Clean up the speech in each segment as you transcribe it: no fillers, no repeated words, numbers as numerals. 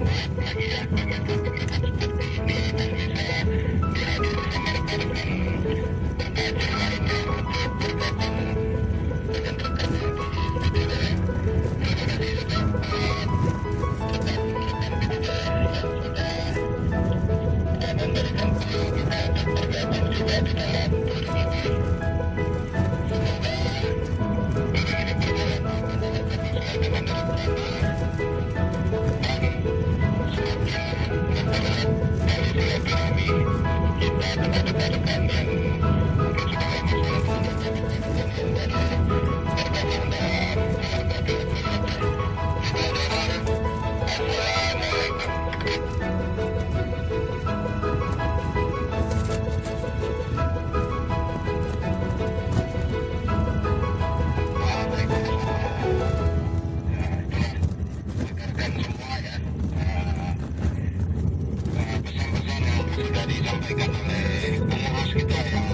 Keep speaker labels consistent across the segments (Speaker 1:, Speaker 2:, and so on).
Speaker 1: lagi ya kegiatan-kegiatan seperti ini dan bisa dihadir bersama rekan-rekan berkaca lainnya untuk bergabung dengan rekannya di wilayah. Terima kasih sudah rekan-rekan di wilayah yang sudah memberikan peluang kita untuk bergabung juga di dalam forum ini. Semoga ini berjalan sesuai dengan rencana. Silaturahmi kita dengan rekan-rekan yang mungkin sudah lama bergabung dalam keluarga Assalamualaikum. Rekan semua ya, pesan-pesan yang sudah disampaikan oleh pengurus kita yang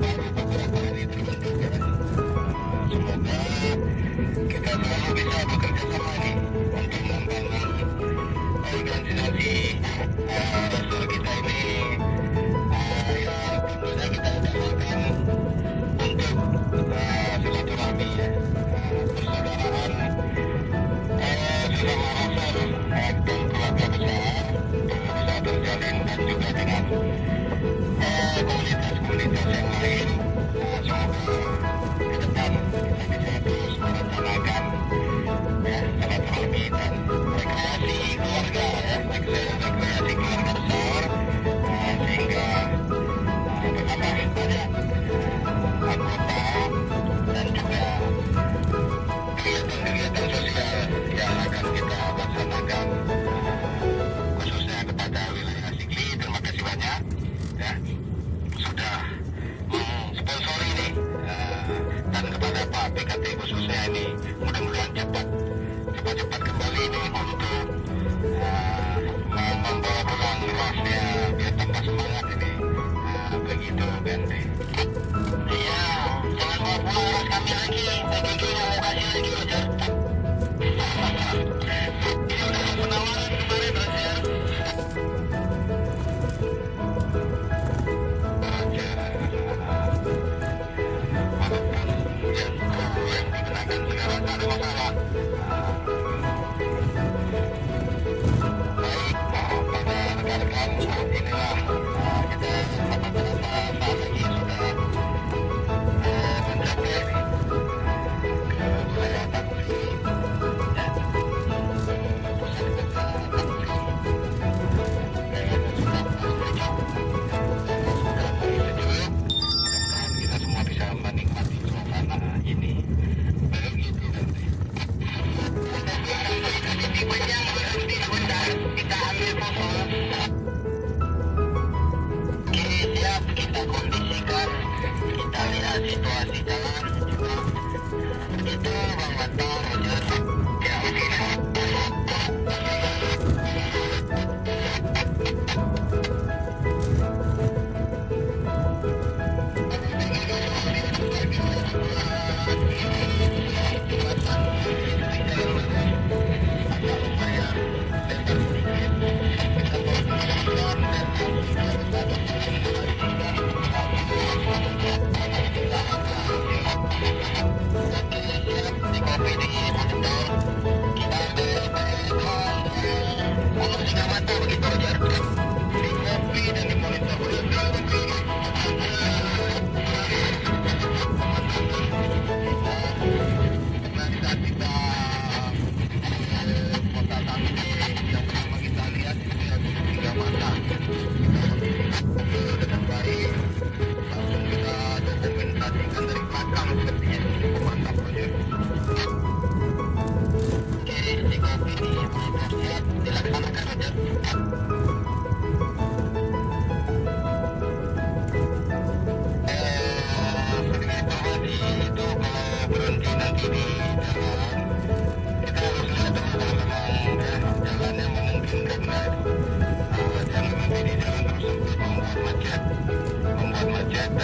Speaker 1: baru beberapa hari terbentuk ya. Semoga kita selalu bisa bekerja sama nih untuk membangun organisasi Rasul kita ini yang tentunya kita utamakan untuk silaturahmi ya, persaudaraan sesama Rasul dan keluarga besar bisa terjalin dan juga dengan komunitas-komunitas yang lain. Semoga ke depan kita bisa terus merencanakan ya silaturahmi dan rekreasi keluarga ya, rekreasi keluarga besar sehingga bertambah banyak anggota dan juga kegiatan-kegiatan sosial yang akan kita laksanakan khususnya kepada wilayah Sigli. Terima kasih banyak ya sudah mensponsori ini dan kepada Pak PKT khususnya ini mudah-mudahan cepat kembali ini untuk membawa pulang ruasnya biar tambah semangat ini begitu BNT. Iya, jangan bawa pulang ras kami lagi, PKK yang mau kasih lagi Roger. Ini udah penawaran kemarin Roger. Walaupun yang digunakan sekarang tak ada masalah. Baik, pada rekan-rekan inilah kita beberapa saat lagi sudah mencapai ke wilayah Tamsi ya, pusat kota Tamsi dan sudah mulai sejuk. Mudah-mudahan kita semua bisa menikmati suasana ini begitu nanti. Panjang berhenti sebentar, kita ambil foto. Oke, siap, kita kondisikan, kita lihat situasi jalan juga. Begitu Bang Mata, Roger. Ya, oke.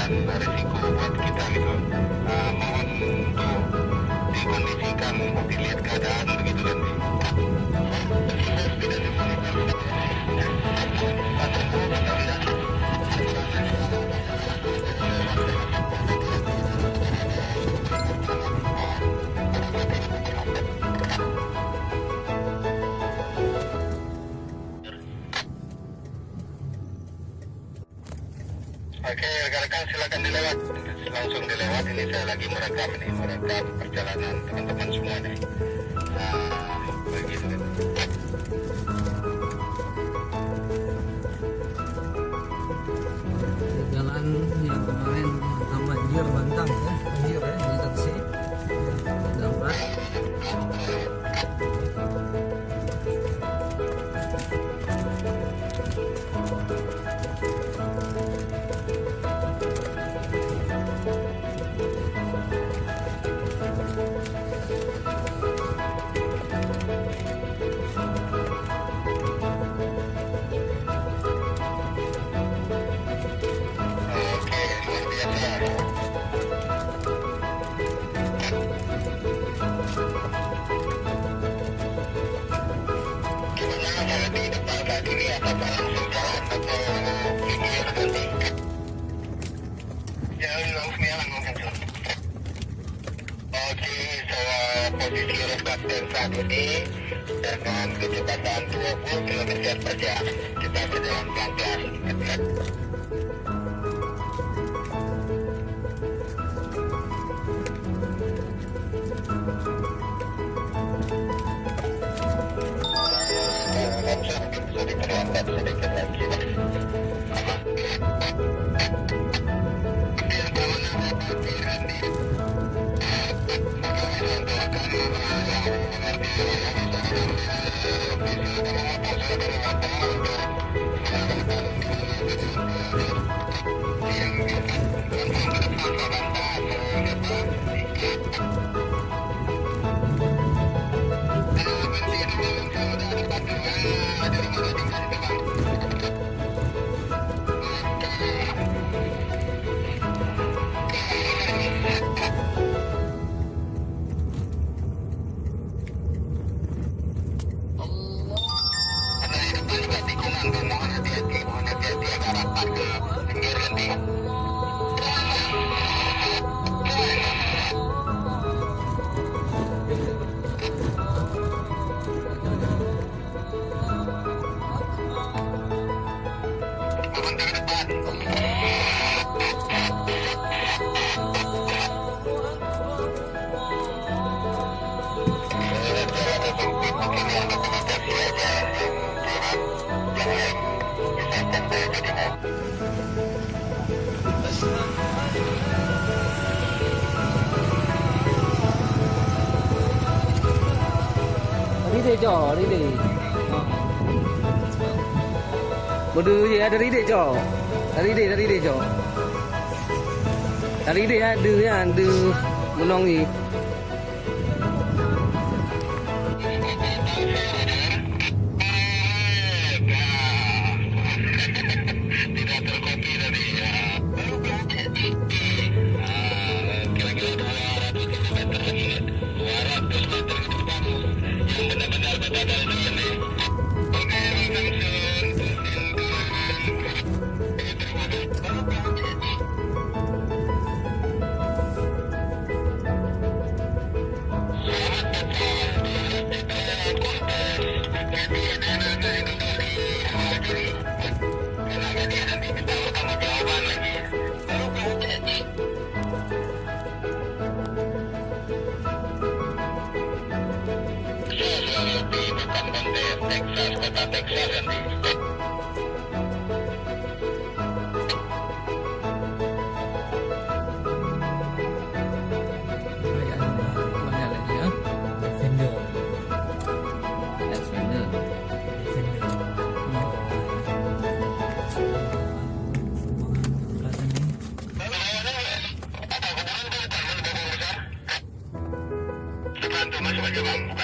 Speaker 1: dan risiko buat kita gitu. Mohon untuk dikondisikan, dilihat keadaan begitu kan. Oke, rekan-rekan silakan dilewat, langsung dilewat. Ini saya lagi merekam perjalanan teman-teman semua nih. Begitu.
Speaker 2: Jalan yang kemarin banjir Bantang ya, banjir ya di taksi dampak.
Speaker 1: Posisi reflektor saat ini dengan kecepatan 20 km per jam. Kita sedang pelan-pelan. Bisa diperlambat sedikit lagi.
Speaker 2: Đi đi. Một đứa gì dari để cho. Dari để cho. Dari để đưa menong gì.
Speaker 1: Masuk aja bang.